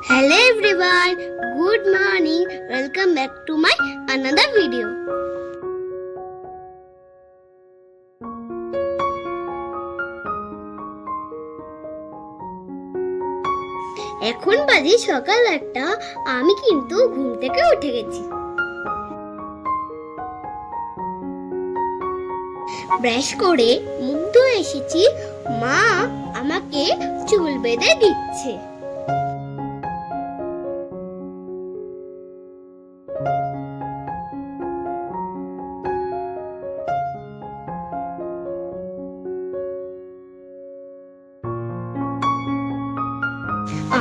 Hello everyone, good morning. Welcome back to my another video. এখন বাজে সকাল 8টা। আমি কিন্তু ঘুম থেকে উঠে গেছি। ব্রাশ করে মুখ ধুয়ে এসেছি। মা আমাকে চুল বেঁধে দিচ্ছে।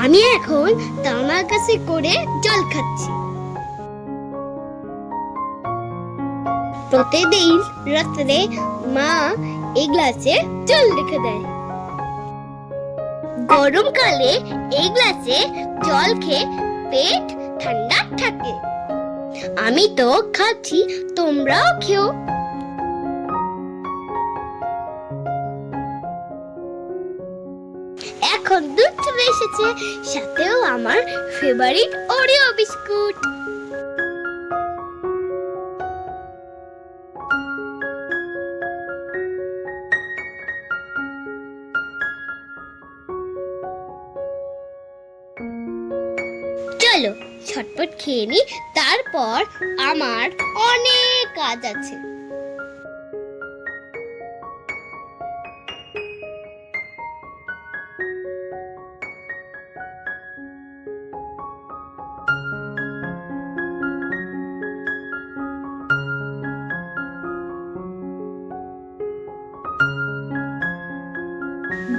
আমি এখন তামার কাছে করে জল খাচ্ছি। প্রতিদিন রাত্রে মা এই গ্লাসে জল রেখে দেয়। গরমকালে এই গ্লাসে জল খেয়ে পেট ঠান্ডা থাকে। আমি তো খাচ্ছি, তোমরাও খেও। এখন দুধ চলে এসেছে, সাথেও আমার ফেভারিট ওরিও বিস্কুট। চলো ঝটপট খেয়ে নি, তারপর আমার অনেক কাজ আছে।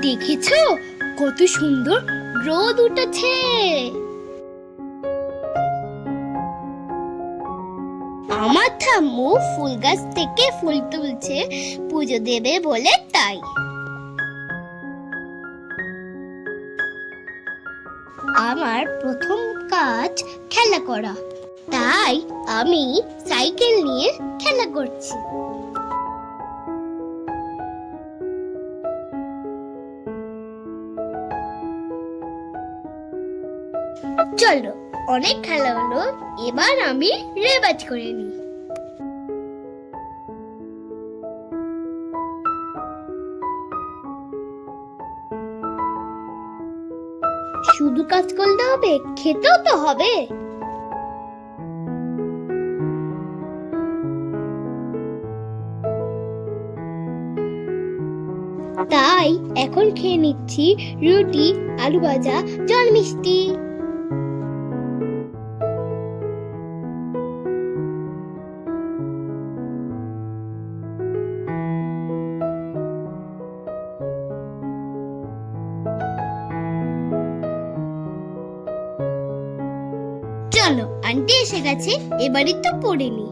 দেখেছো কত সুন্দর রোদ উঠেছে। আমার ঠাম্মু ফুল গাছ থেকে ফুল তুলছে, পুজো দেবে বলে তাই। আমার প্রথম কাজ খেলা করা, তাই আমি সাইকেল নিয়ে খেলা করছি। চলো অনেক খেলা হলো, এবার আমি রেওয়াজ করে নিই। শুধু কাজ করলে হবে, খেতেও তো হবে। তাই এখন খেয়ে নিচ্ছি রুটি, আলু ভাজা, জল মিষ্টি। চলো আন্টি এসে গেছে, এবারই তো পড়ে নি।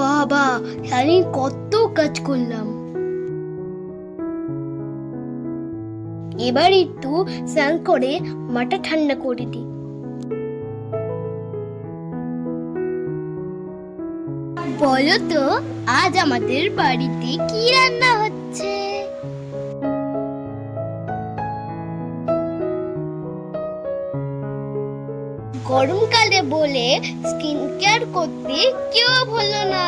বাবা, সারাদিন কত কাজ করলাম। এবার একটু স্নান করে মাথা ঠান্ডা করে দিই। বলো তো আজ আমাদের বাড়িতে কি রান্না হচ্ছে? গরমকালে বলে স্কিন কেয়ার করতে কেউ ভুলো না।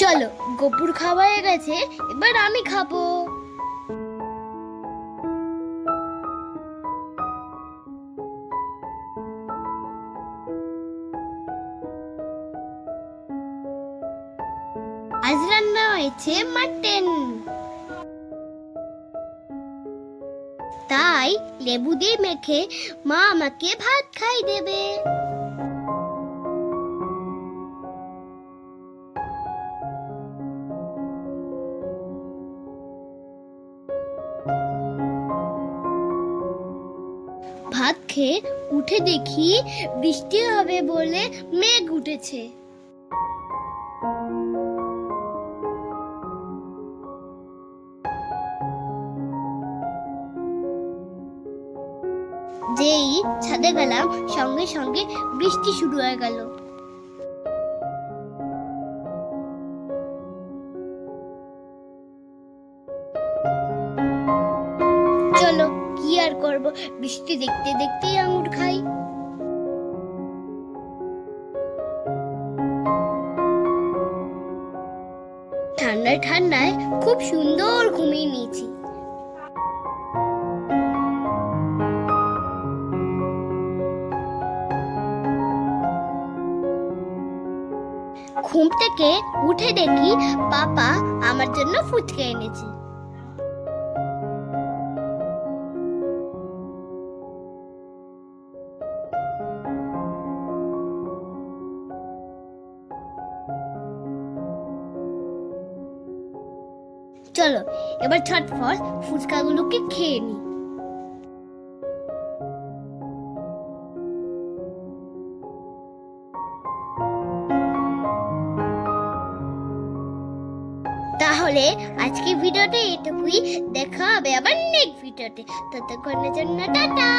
চলো গোপুর খাওয়া হয়ে গেছে, এবার আমি খাবো। আজ রান্না হয়েছে মাটন, তাই লেবু দিয়ে মেখে মা আমাকে ভাত খাই দেবে। খেয়ে উঠে দেখি বৃষ্টি হবে বলে মেঘ উঠেছে। যেই ছাদে গেলাম সঙ্গে সঙ্গে বৃষ্টি শুরু হয়ে গেল। চলো কি আর করব, বৃষ্টি দেখতে দেখতেই আঙুর খাই। ঠান্ডায় ঠান্ডায় খুব সুন্দর ঘুমিয়ে নিয়েছি। ঘুম থেকে উঠে দেখি পাপা আমার জন্য ফুচকা এনেছে। চলো এবার ঝটফট ফুচকাগুলোকে খেয়ে নি। তাহলে আজকে ভিডিওটা এটুকুই, দেখা হবে আবার নেক্সট ভিডিওতে। ততক্ষণের জন্য টাটা।